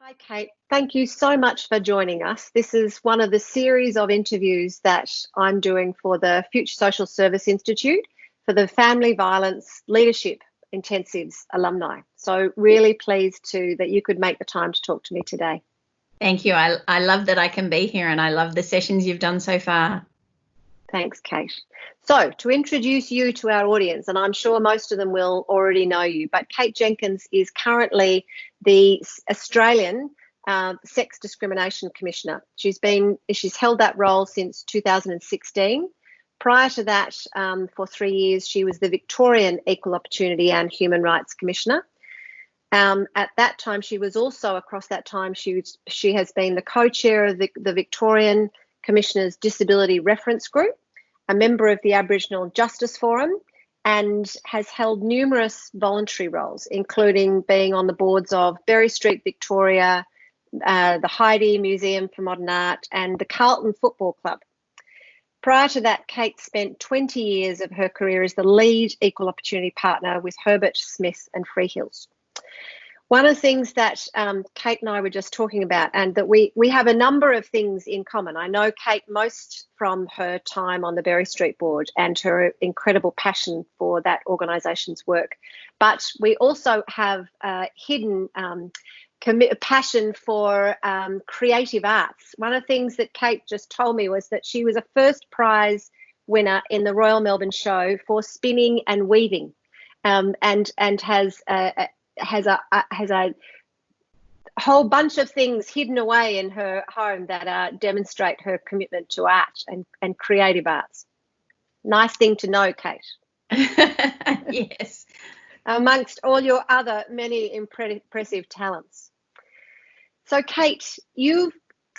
Hi, Kate. Thank you so much for joining us. This is one of the series of interviews that I'm doing for the Future Social Service Institute for the Family Violence Leadership Intensives alumni. So really pleased that you could make the time to talk to me today. Thank you. I love that I can be here, and I love the sessions you've done so far. Thanks, Kate. So to introduce you to our audience, and I'm sure most of them will already know you, but Kate Jenkins is currently the Australian Sex Discrimination Commissioner. She's held that role since 2016. Prior to that, for 3 years, she was the Victorian Equal Opportunity and Human Rights Commissioner. At that time, she was also, across that time, she has been the co-chair of the Victorian Commissioner's Disability Reference Group, a member of the Aboriginal Justice Forum, and has held numerous voluntary roles, including being on the boards of Berry Street Victoria, the Heidi Museum for Modern Art, and the Carlton Football Club. Prior to that, Kate spent 20 years of her career as the lead equal opportunity partner with Herbert Smith and Freehills. One of the things that Kate and I were just talking about, and that we have a number of things in common. I know Kate most from her time on the Berry Street board and her incredible passion for that organisation's work. But we also have a hidden passion for creative arts. One of the things that Kate just told me was that she was a first prize winner in the Royal Melbourne Show for spinning and weaving, and has a whole bunch of things hidden away in her home that demonstrate her commitment to art and creative arts. Nice thing to know, Kate. Yes. Amongst all your other many impressive talents. So, Kate, you've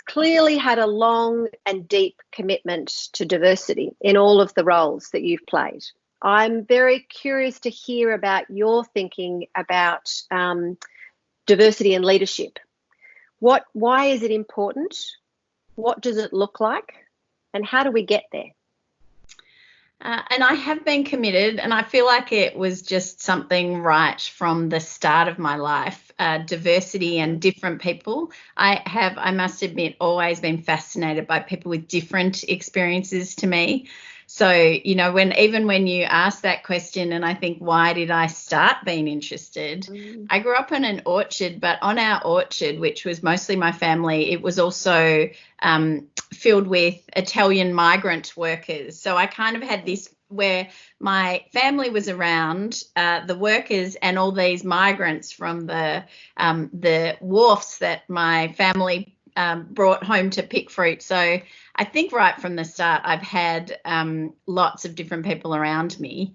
clearly had a long and deep commitment to diversity in all of the roles that you've played. I'm very curious to hear about your thinking about diversity and leadership. Why is it important? What does it look like? And how do we get there? And I have been committed, and I feel like it was just something right from the start of my life. Diversity and different people. I must admit, always been fascinated by people with different experiences to me. So, when you ask that question, and I think, why did I start being interested? I grew up in an orchard, but on our orchard, which was mostly my family, it was also filled with Italian migrant workers. So I kind of had this where my family was around, the workers and all these migrants from the wharfs that my family brought home to pick fruit. So I think right from the start, I've had lots of different people around me.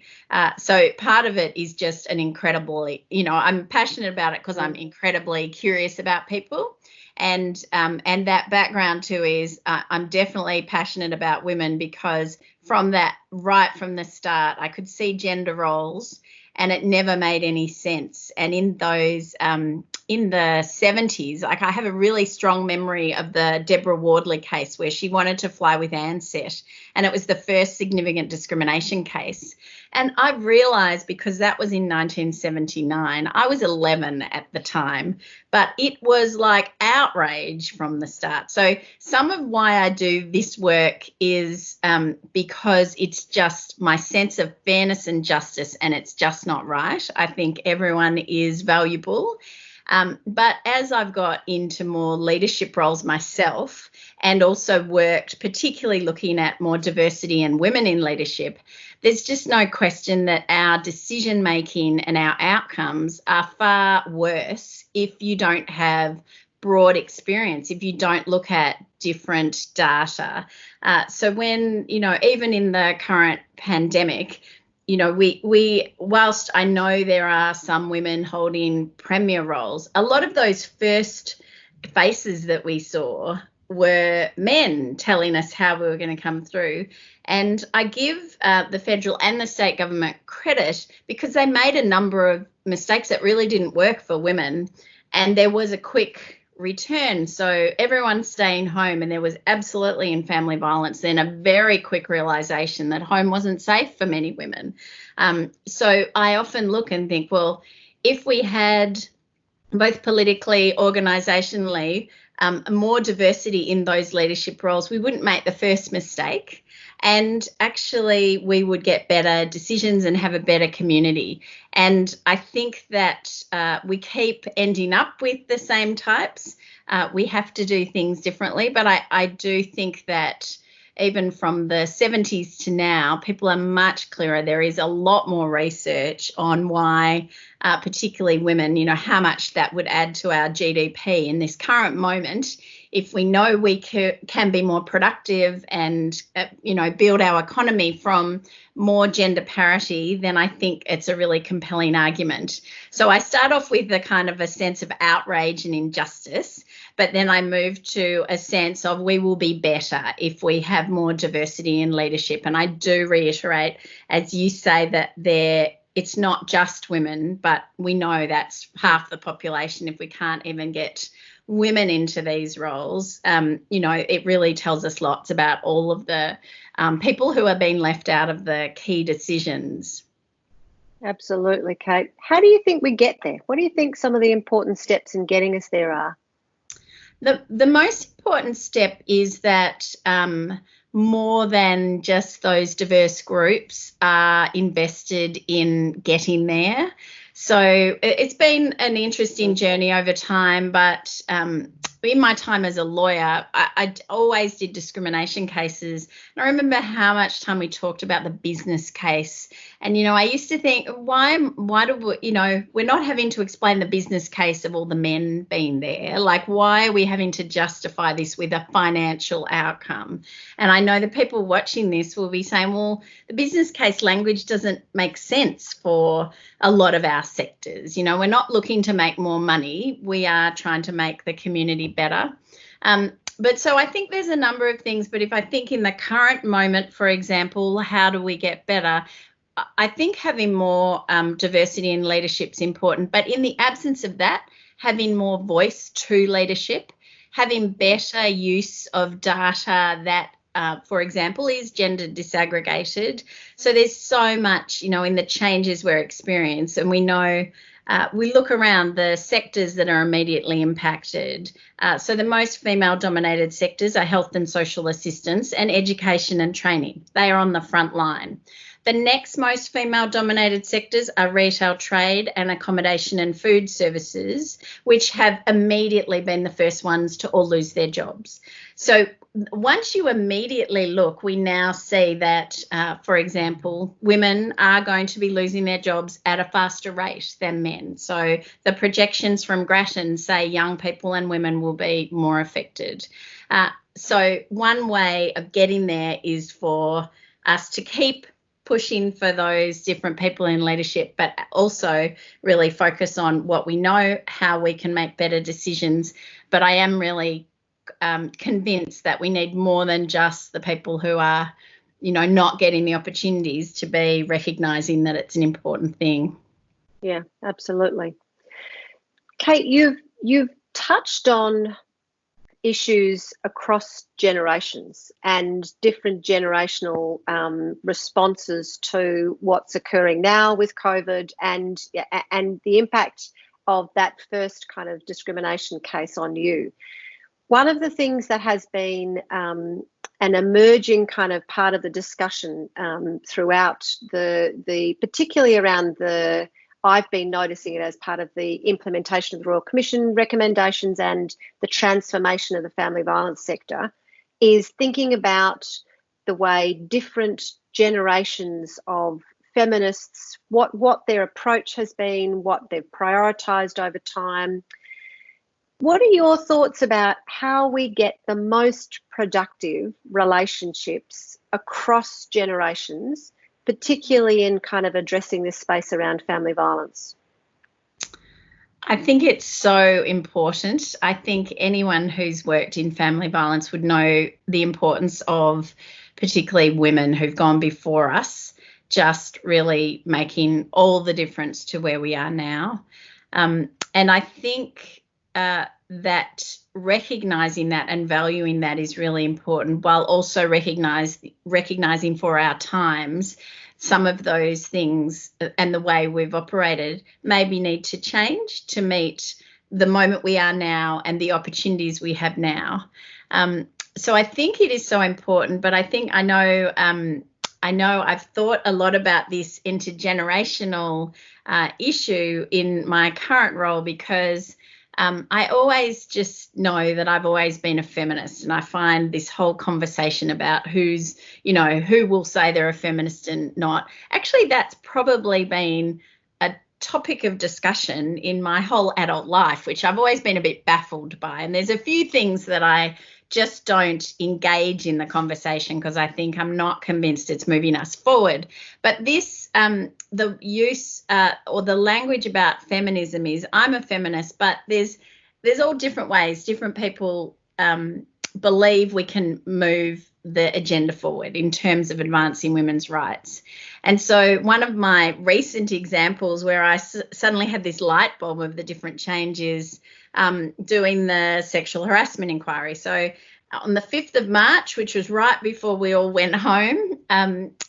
So part of it is just an incredibly, I'm passionate about it because I'm incredibly curious about people. And that background too is I'm definitely passionate about women, because from that, right from the start, I could see gender roles and it never made any sense. And in those, in the 70s, like, I have a really strong memory of the Deborah Wardley case where she wanted to fly with Ansett, and it was the first significant discrimination case. And I realised, because that was in 1979, I was 11 at the time, but it was like outrage from the start. So some of why I do this work is because it's just my sense of fairness and justice, and it's just not right. I think everyone is valuable. But as I've got into more leadership roles myself, and also worked particularly looking at more diversity and women in leadership, there's just no question that our decision making and our outcomes are far worse if you don't have broad experience, if you don't look at different data. So when, even in the current pandemic, we whilst I know there are some women holding premier roles, a lot of those first faces that we saw were men telling us how we were going to come through. And I give the federal and the state government credit, because they made a number of mistakes that really didn't work for women, and there was a quick return. So everyone's staying home, and there was absolutely, in family violence, then a very quick realisation that home wasn't safe for many women. So I often look and think, well, if we had both politically, organisationally, more diversity in those leadership roles, we wouldn't make the first mistake, and actually we would get better decisions and have a better community. And I think that we keep ending up with the same types. We have to do things differently, but I do think that even from the 70s to now, people are much clearer. There is a lot more research on why, particularly women, how much that would add to our GDP in this current moment. If we know we can be more productive and, build our economy from more gender parity, then I think it's a really compelling argument. So I start off with a kind of a sense of outrage and injustice, but then I move to a sense of we will be better if we have more diversity in leadership. And I do reiterate, as you say, that it's not just women, but we know that's half the population. If we can't even get women into these roles, it really tells us lots about all of the people who are being left out of the key decisions. Absolutely, Kate. How do you think we get there? What do you think some of the important steps in getting us there are? The most important step is that more than just those diverse groups are invested in getting there. So it's been an interesting journey over time, but in my time as a lawyer, I always did discrimination cases. And I remember how much time we talked about the business case. And, I used to think, why do we, we're not having to explain the business case of all the men being there. Like, why are we having to justify this with a financial outcome? And I know the people watching this will be saying, well, the business case language doesn't make sense for a lot of our sectors. We're not looking to make more money. We are trying to make the community better. But so I think there's a number of things, but if I think in the current moment, for example, how do we get better? I think having more diversity in leadership is important, but in the absence of that, having more voice to leadership, having better use of data that, for example, is gender disaggregated. So there's so much, in the changes we're experiencing, and we know we look around the sectors that are immediately impacted. So the most female-dominated sectors are health and social assistance and education and training. They are on the front line. The next most female-dominated sectors are retail, trade and accommodation and food services, which have immediately been the first ones to all lose their jobs. So once you immediately look, we now see that, for example, women are going to be losing their jobs at a faster rate than men. So the projections from Grattan say young people and women will be more affected. So one way of getting there is for us to keep pushing for those different people in leadership, but also really focus on what we know, how we can make better decisions. But I am really convinced that we need more than just the people who are, not getting the opportunities to be recognising that it's an important thing. Yeah, absolutely. Kate, you've touched on issues across generations and different generational responses to what's occurring now with COVID and the impact of that first kind of discrimination case on you. One of the things that has been an emerging kind of part of the discussion throughout the particularly around I've been noticing it as part of the implementation of the Royal Commission recommendations and the transformation of the family violence sector, is thinking about the way different generations of feminists, what their approach has been, what they've prioritised over time. What are your thoughts about how we get the most productive relationships across generations, particularly in kind of addressing this space around family violence? I think it's so important. I think anyone who's worked in family violence would know the importance of particularly women who've gone before us, just really making all the difference to where we are now. And I think that recognising that and valuing that is really important, while also recognising for our times some of those things and the way we've operated maybe need to change to meet the moment we are now and the opportunities we have now. So I think it is so important, but I know I've thought a lot about this intergenerational issue in my current role, because I always just know that I've always been a feminist, and I find this whole conversation about who will say they're a feminist and not. Actually, that's probably been a topic of discussion in my whole adult life, which I've always been a bit baffled by. And there's a few things that I just don't engage in the conversation because I think I'm not convinced it's moving us forward. But this, the use or the language about feminism is, I'm a feminist, but there's all different ways. Different people believe we can move the agenda forward in terms of advancing women's rights. And so one of my recent examples where I suddenly had this light bulb of the different changes doing the sexual harassment inquiry. So on the 5th of March, which was right before we all went home,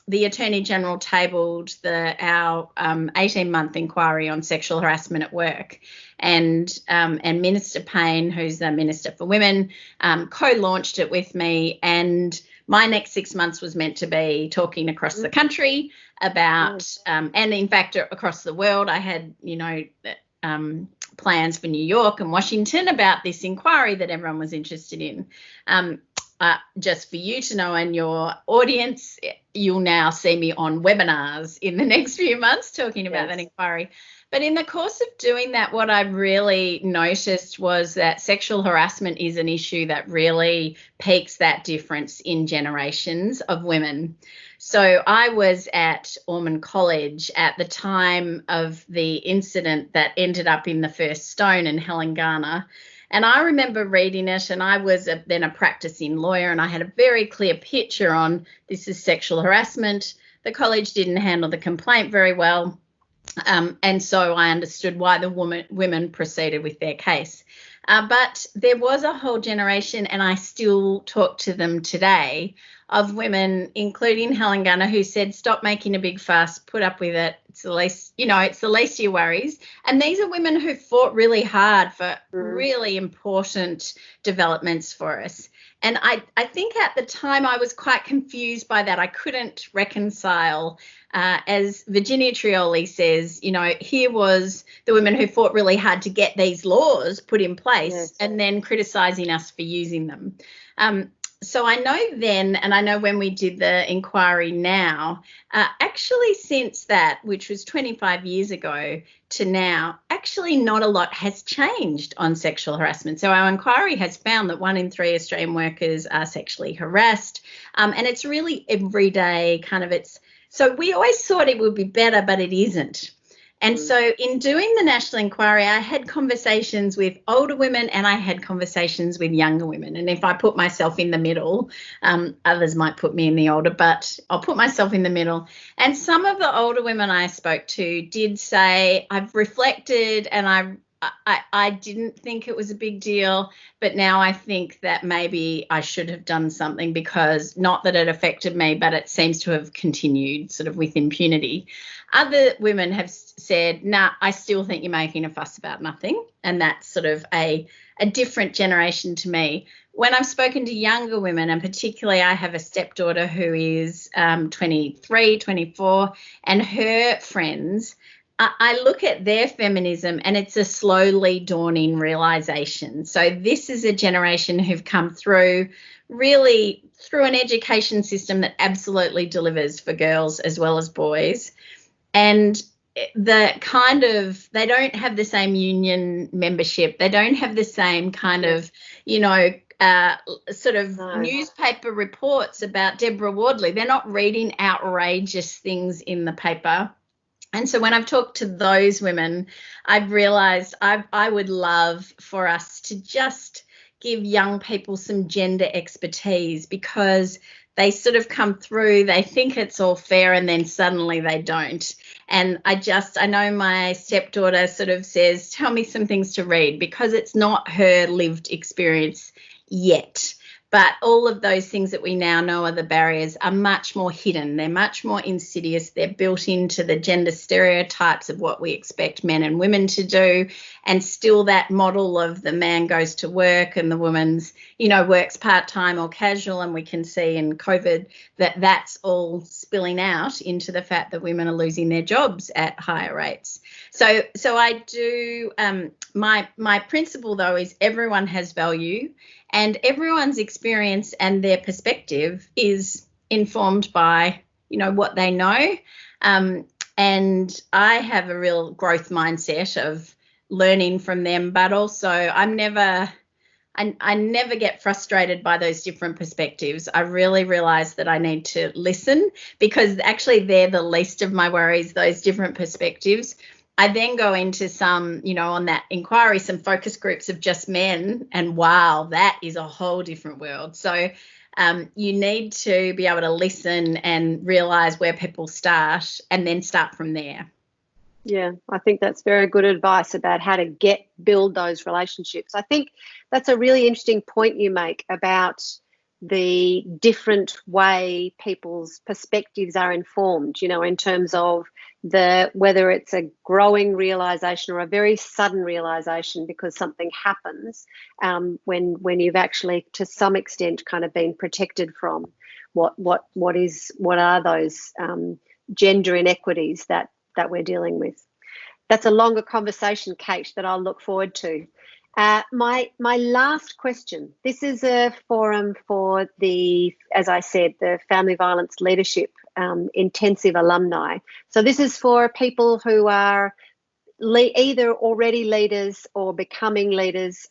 the Attorney General tabled our 18-month inquiry on sexual harassment at work. And Minister Payne, who's the Minister for Women, co-launched it with me. And my next 6 months was meant to be talking across the country about, and in fact, across the world. I had, plans for New York and Washington about this inquiry that everyone was interested in. Just for you to know, and your audience, you'll now see me on webinars in the next few months talking about that inquiry. But in the course of doing that, what I really noticed was that sexual harassment is an issue that really peaks that difference in generations of women. So I was at Ormond College at the time of the incident that ended up in the first stone in Helengana. And I remember reading it, and I was then a practicing lawyer, and I had a very clear picture on this is sexual harassment. The college didn't handle the complaint very well. And so I understood why the women proceeded with their case. But there was a whole generation, and I still talk to them today, of women, including Helengana, who said, stop making a big fuss, put up with it. It's the least, it's the least of your worries. And these are women who fought really hard for really important developments for us. And I think at the time I was quite confused by that. I couldn't reconcile, as Virginia Trioli says, here was the women who fought really hard to get these laws put in place and then criticising us for using them. So I know then, and I know when we did the inquiry now, actually since that, which was 25 years ago to now, actually not a lot has changed on sexual harassment. So our inquiry has found that 1 in 3 Australian workers are sexually harassed, and it's really everyday so we always thought it would be better, but it isn't. And so in doing the national inquiry, I had conversations with older women and I had conversations with younger women. And if I put myself in the middle, others might put me in the older, but I'll put myself in the middle. And some of the older women I spoke to did say, I've reflected and I didn't think it was a big deal, but now I think that maybe I should have done something, because not that it affected me, but it seems to have continued sort of with impunity. Other women have said, nah, I still think you're making a fuss about nothing. And that's sort of a different generation to me. When I've spoken to younger women, and particularly I have a stepdaughter who is 23, 24, and her friends, I look at their feminism and it's a slowly dawning realisation. So this is a generation who've come through an education system that absolutely delivers for girls as well as boys. And they don't have the same union membership. They don't have the same kind of, newspaper reports about Deborah Wardley. They're not reading outrageous things in the paper. And so when I've talked to those women, I've realised I would love for us to just give young people some gender expertise, because they sort of come through, they think it's all fair, and then suddenly they don't. And I know my stepdaughter sort of says, tell me some things to read, because it's not her lived experience yet. But all of those things that we now know are the barriers are much more hidden. They're much more insidious. They're built into the gender stereotypes of what we expect men and women to do. And still that model of the man goes to work and the woman's, works part-time or casual. And we can see in COVID that that's all spilling out into the fact that women are losing their jobs at higher rates. So I do, my principle, though, is everyone has value and everyone's experience and their perspective is informed by, what they know. And I have a real growth mindset of learning from them, but also I never get frustrated by those different perspectives. I really realize that I need to listen because actually they're the least of my worries, those different perspectives. I then go into some, on that inquiry, some focus groups of just men, and wow, that is a whole different world. So you need to be able to listen and realise where people start and then start from there. Yeah, I think that's very good advice about how to build those relationships. I think that's a really interesting point you make about the different way people's perspectives are informed, in terms of whether it's a growing realization or a very sudden realization because something happens when you've actually to some extent kind of been protected from what are those gender inequities that we're dealing with. That's a longer conversation, Kate, that I'll look forward to. My last question. This is a forum for as I said, the Family Violence Leadership Intensive alumni. So this is for people who are either already leaders or becoming leaders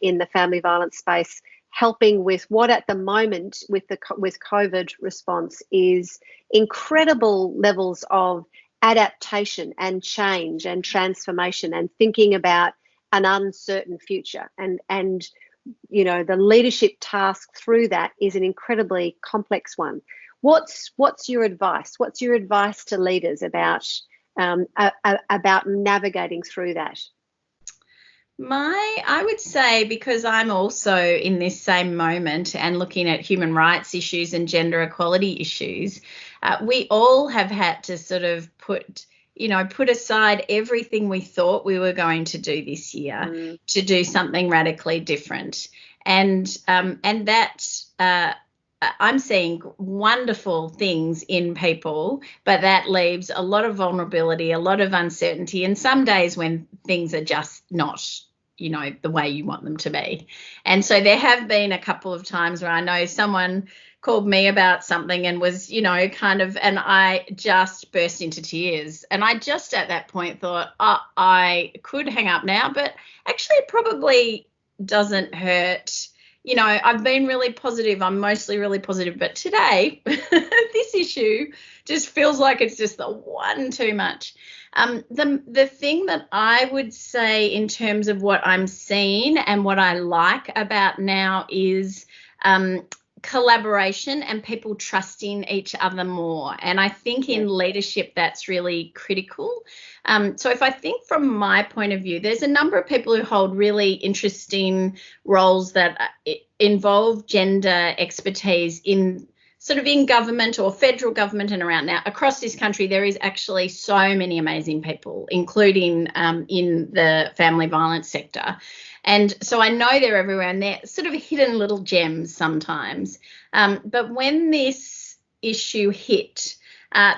in the family violence space, helping with what at the moment with COVID response is incredible levels of adaptation and change and transformation and thinking about an uncertain future and the leadership task through that is an incredibly complex one. What's your advice? What's your advice to leaders about navigating through that? I would say, because I'm also in this same moment and looking at human rights issues and gender equality issues, we all have had to sort of put aside everything we thought we were going to do this year to do something radically different. And that I'm seeing wonderful things in people, but that leaves a lot of vulnerability, a lot of uncertainty, and some days when things are just not, the way you want them to be. And so there have been a couple of times where I know someone called me about something and was, and I just burst into tears. And I just at that point thought, I could hang up now, but actually it probably doesn't hurt. I've been really positive. I'm mostly really positive. But today, this issue just feels like it's just the one too much. The thing that I would say in terms of what I'm seeing and what I like about now is collaboration and people trusting each other more. And I think in leadership that's really critical. So if I think from my point of view, there's a number of people who hold really interesting roles that involve gender expertise in government or federal government and around. Now, across this country, there is actually so many amazing people, including in the family violence sector. And so I know they're everywhere and they're sort of hidden little gems sometimes. But when this issue hit,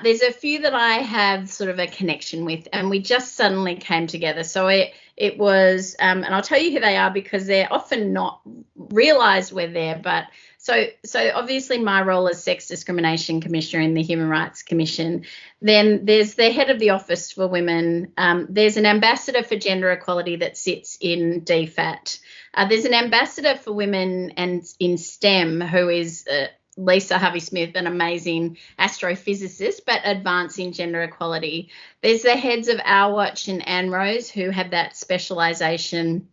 there's a few that I have sort of a connection with and we just suddenly came together. So it was, and I'll tell you who they are because they're often not realised we're there. But so obviously my role as Sex Discrimination Commissioner in the Human Rights Commission. Then there's the head of the Office for Women. There's an ambassador for gender equality that sits in DFAT. There's an ambassador for women and in STEM who is Lisa Harvey-Smith, an amazing astrophysicist, but advancing gender equality. There's the heads of Our Watch and Anne Rose who have that specialisation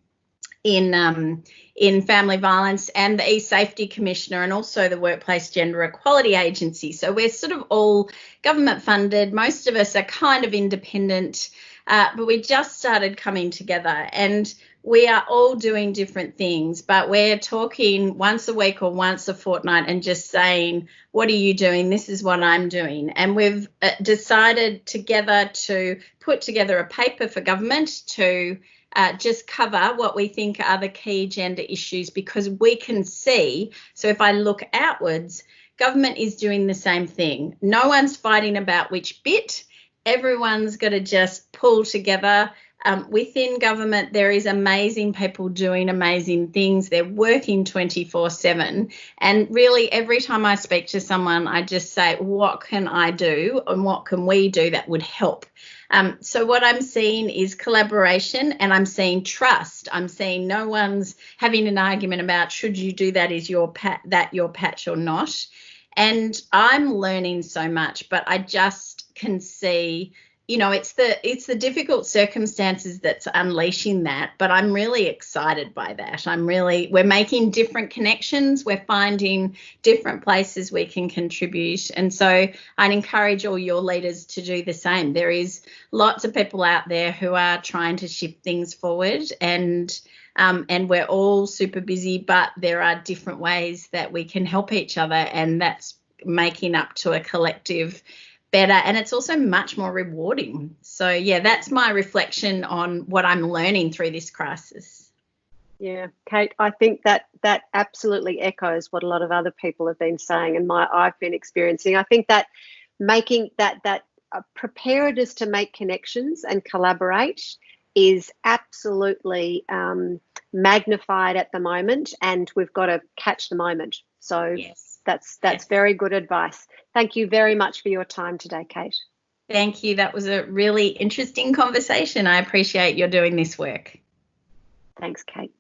in family violence, and the E-Safety Commissioner, and also the Workplace Gender Equality Agency. So we're sort of all government funded. Most of us are kind of independent, but we just started coming together. And we are all doing different things, but we're talking once a week or once a fortnight and just saying, what are you doing? This is what I'm doing. And we've decided together to put together a paper for government to just cover what we think are the key gender issues, because we can see, so if I look outwards, government is doing the same thing. No one's fighting about which bit. Everyone's got to just pull together. Within government, there is amazing people doing amazing things. They're working 24/7. And really, every time I speak to someone, I just say, what can I do and what can we do that would help? So what I'm seeing is collaboration, and I'm seeing trust. I'm seeing no one's having an argument about should you do that, is your patch or not. And I'm learning so much, but I just can see, it's the difficult circumstances that's unleashing that, but I'm really excited by that. We're making different connections. We're finding different places we can contribute. And so I'd encourage all your leaders to do the same. There is lots of people out there who are trying to shift things forward, and we're all super busy, but there are different ways that we can help each other, and that's making up to a collective better, and it's also much more rewarding. So yeah, that's my reflection on what I'm learning through this crisis. Yeah, Kate, I think that absolutely echoes what a lot of other people have been saying, and I've been experiencing. I think that making that preparedness to make connections and collaborate is absolutely magnified at the moment, and we've got to catch the moment. So yes. That's very good advice. Thank you very much for your time today, Kate. Thank you. That was a really interesting conversation. I appreciate your doing this work. Thanks, Kate.